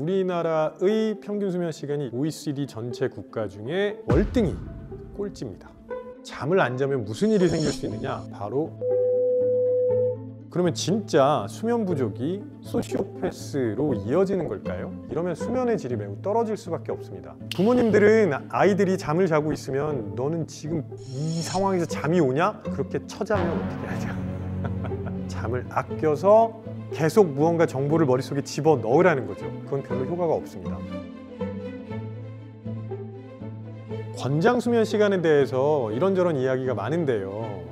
우리나라의 평균 수면 시간이 OECD 전체 국가 중에 월등히 꼴찌입니다. 잠을 안 자면 무슨 일이 생길 수 있느냐? 바로 그러면 진짜 수면 부족이 소시오패스로 이어지는 걸까요? 이러면 수면의 질이 매우 떨어질 수밖에 없습니다. 부모님들은 아이들이 잠을 자고 있으면 너는 지금 이 상황에서 잠이 오냐? 그렇게 처자면 어떻게 하냐? 잠을 아껴서 계속 무언가 정보를 머릿속에 집어넣으라는 거죠. 그건 별로 효과가 없습니다. 권장 수면 시간에 대해서 이런저런 이야기가 많은데요.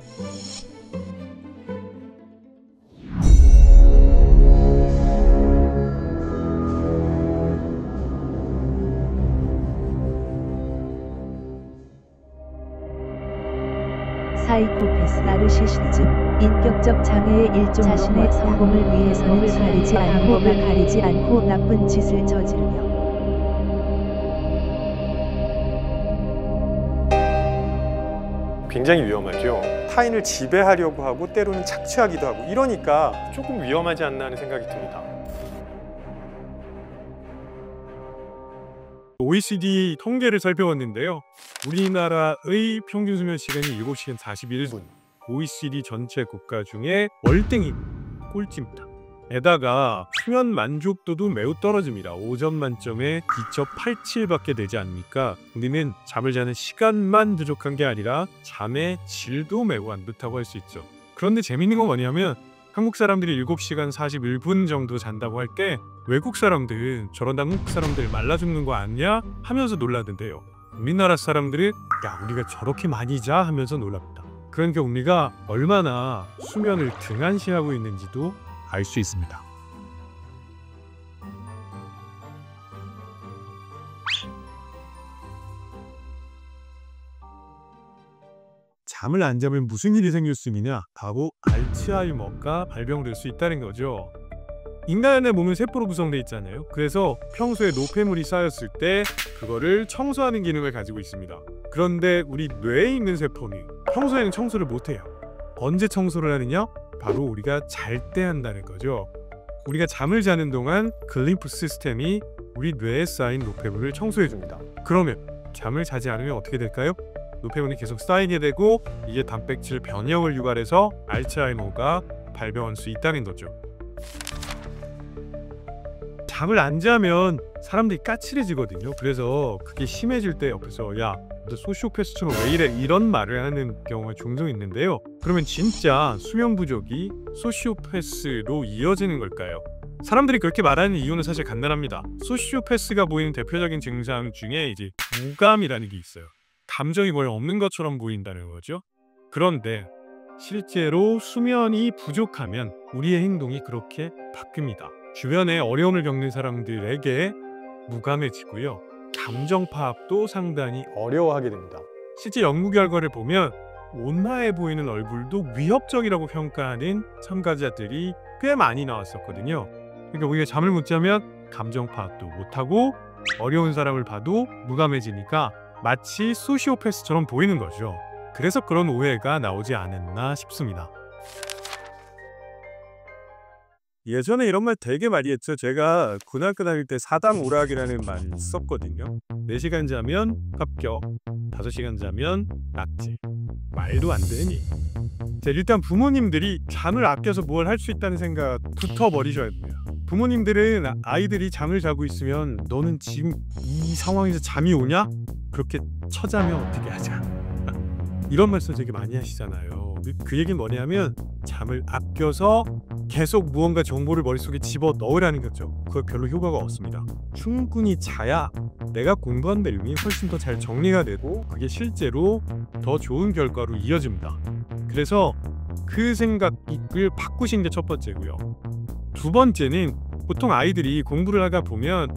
사이코패스, 나르시시즘, 인격적 장애의 일종. 자신의 성공을 위해서는 가리지 않고 나쁜 짓을 저지르며 굉장히 위험하죠. 타인을 지배하려고 하고 때로는 착취하기도 하고 이러니까 조금 위험하지 않나 하는 생각이 듭니다. OECD 통계를 살펴봤는데요. 우리나라의 평균 수면 시간이 7시간 41분. OECD 전체 국가 중에 월등히 꼴찌입니다. 게다가 수면 만족도도 매우 떨어집니다. 5점 만점에 2.87밖에 되지 않으니까 우리는 잠을 자는 시간만 부족한 게 아니라 잠의 질도 매우 안 좋다고 할 수 있죠. 그런데 재밌는 건 뭐냐면 한국 사람들이 7시간 41분 정도 잔다고 할 때 외국 사람들은 저런 한국 사람들 말라 죽는 거 아니야? 하면서 놀라던데요. 우리나라 사람들은 야 우리가 저렇게 많이 자? 하면서 놀랍니다. 그러니까 우리가 얼마나 수면을 등한시하고 있는지도 알 수 있습니다. 잠을 안 자면 무슨 일이 생길 수 있느냐? 바로 알츠하이머가 발병될 수 있다는 거죠. 인간의 몸은 세포로 구성되어 있잖아요. 그래서 평소에 노폐물이 쌓였을 때 그거를 청소하는 기능을 가지고 있습니다. 그런데 우리 뇌에 있는 세포는 평소에는 청소를 못해요. 언제 청소를 하느냐? 바로 우리가 잘 때 한다는 거죠. 우리가 잠을 자는 동안 글림프 시스템이 우리 뇌에 쌓인 노폐물을 청소해줍니다. 그러면 잠을 자지 않으면 어떻게 될까요? 노폐물이 계속 쌓이게 되고 이게 단백질 변형을 유발해서 알츠하이머가 발병할 수 있다는 거죠. 잠을 안 자면 사람들이 까칠해지거든요. 그래서 그게 심해질 때 옆에서 야, 너 소시오패스처럼 왜 이래? 이런 말을 하는 경우가 종종 있는데요. 그러면 진짜 수면 부족이 소시오패스로 이어지는 걸까요? 사람들이 그렇게 말하는 이유는 사실 간단합니다. 소시오패스가 보이는 대표적인 증상 중에 이제 무감이라는 게 있어요. 감정이 거의 없는 것처럼 보인다는 거죠. 그런데 실제로 수면이 부족하면 우리의 행동이 그렇게 바뀝니다. 주변에 어려움을 겪는 사람들에게 무감해지고요. 감정 파악도 상당히 어려워하게 됩니다. 실제 연구 결과를 보면 온화해 보이는 얼굴도 위협적이라고 평가하는 참가자들이 꽤 많이 나왔었거든요. 그러니까 우리가 잠을 못 자면 감정 파악도 못하고 어려운 사람을 봐도 무감해지니까 마치 소시오패스처럼 보이는 거죠. 그래서 그런 오해가 나오지 않았나 싶습니다. 예전에 이런 말 되게 많이 했죠. 제가 고등학교 다닐 때 사당오락이라는 말을 썼거든요. 4시간 자면 합격, 5시간 자면 낙제. 말도 안 되니. 일단 부모님들이 잠을 아껴서 뭘 할 수 있다는 생각부터 버리셔야 됩니다. 부모님들은 아이들이 잠을 자고 있으면 너는 지금 이 상황에서 잠이 오냐? 그렇게 처자면 어떻게 하자. 이런 말씀 되게 많이 하시잖아요. 그 얘기는 뭐냐면 잠을 아껴서 계속 무언가 정보를 머릿속에 집어넣으라는 거죠. 그거 별로 효과가 없습니다. 충분히 자야 내가 공부한 내용이 훨씬 더 잘 정리가 되고 그게 실제로 더 좋은 결과로 이어집니다. 그래서 그 생각을 바꾸신 게 첫 번째고요. 두 번째는 보통 아이들이 공부를 하다 보면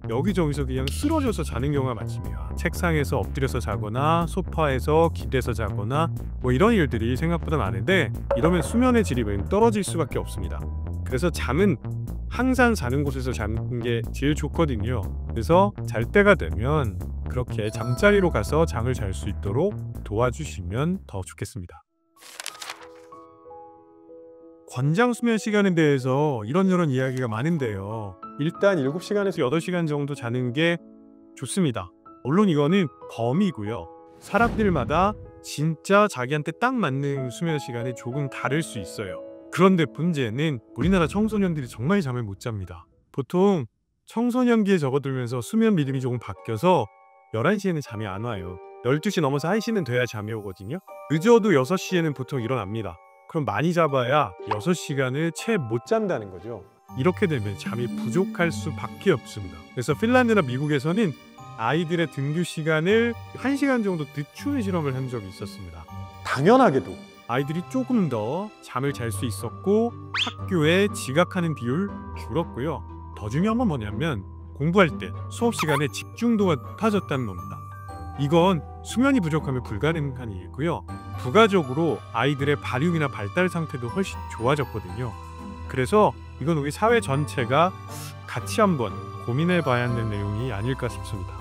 여기저기서 그냥 쓰러져서 자는 경우가 많습니다. 책상에서 엎드려서 자거나 소파에서 기대서 자거나 뭐 이런 일들이 생각보다 많은데 이러면 수면의 질이 떨어질 수밖에 없습니다. 그래서 잠은 항상 자는 곳에서 자는 게 제일 좋거든요. 그래서 잘 때가 되면 그렇게 잠자리로 가서 잠을 잘 수 있도록 도와주시면 더 좋겠습니다. 권장 수면 시간에 대해서 이런저런 이야기가 많은데요. 일단 7시간에서 8시간 정도 자는 게 좋습니다. 물론 이거는 범위고요. 사람들마다 진짜 자기한테 딱 맞는 수면 시간이 조금 다를 수 있어요. 그런데 문제는 우리나라 청소년들이 정말 잠을 못 잡니다. 보통 청소년기에 접어들면서 수면 리듬이 조금 바뀌어서 11시에는 잠이 안 와요. 12시 넘어서 1시는 돼야 잠이 오거든요. 늦어도 6시에는 보통 일어납니다. 그럼 많이 잡아야 6시간을 채 못 잔다는 거죠. 이렇게 되면 잠이 부족할 수밖에 없습니다. 그래서 핀란드나 미국에서는 아이들의 등교 시간을 1시간 정도 늦추는 실험을 한 적이 있었습니다. 당연하게도 아이들이 조금 더 잠을 잘 수 있었고 학교에 지각하는 비율 줄었고요. 더 중요한 건 뭐냐면 공부할 때 수업 시간에 집중도가 높아졌다는 겁니다. 이건 수면이 부족하면 불가능한 일이고요. 부가적으로 아이들의 발육이나 발달 상태도 훨씬 좋아졌거든요. 그래서 이건 우리 사회 전체가 같이 한번 고민해 봐야 하는 내용이 아닐까 싶습니다.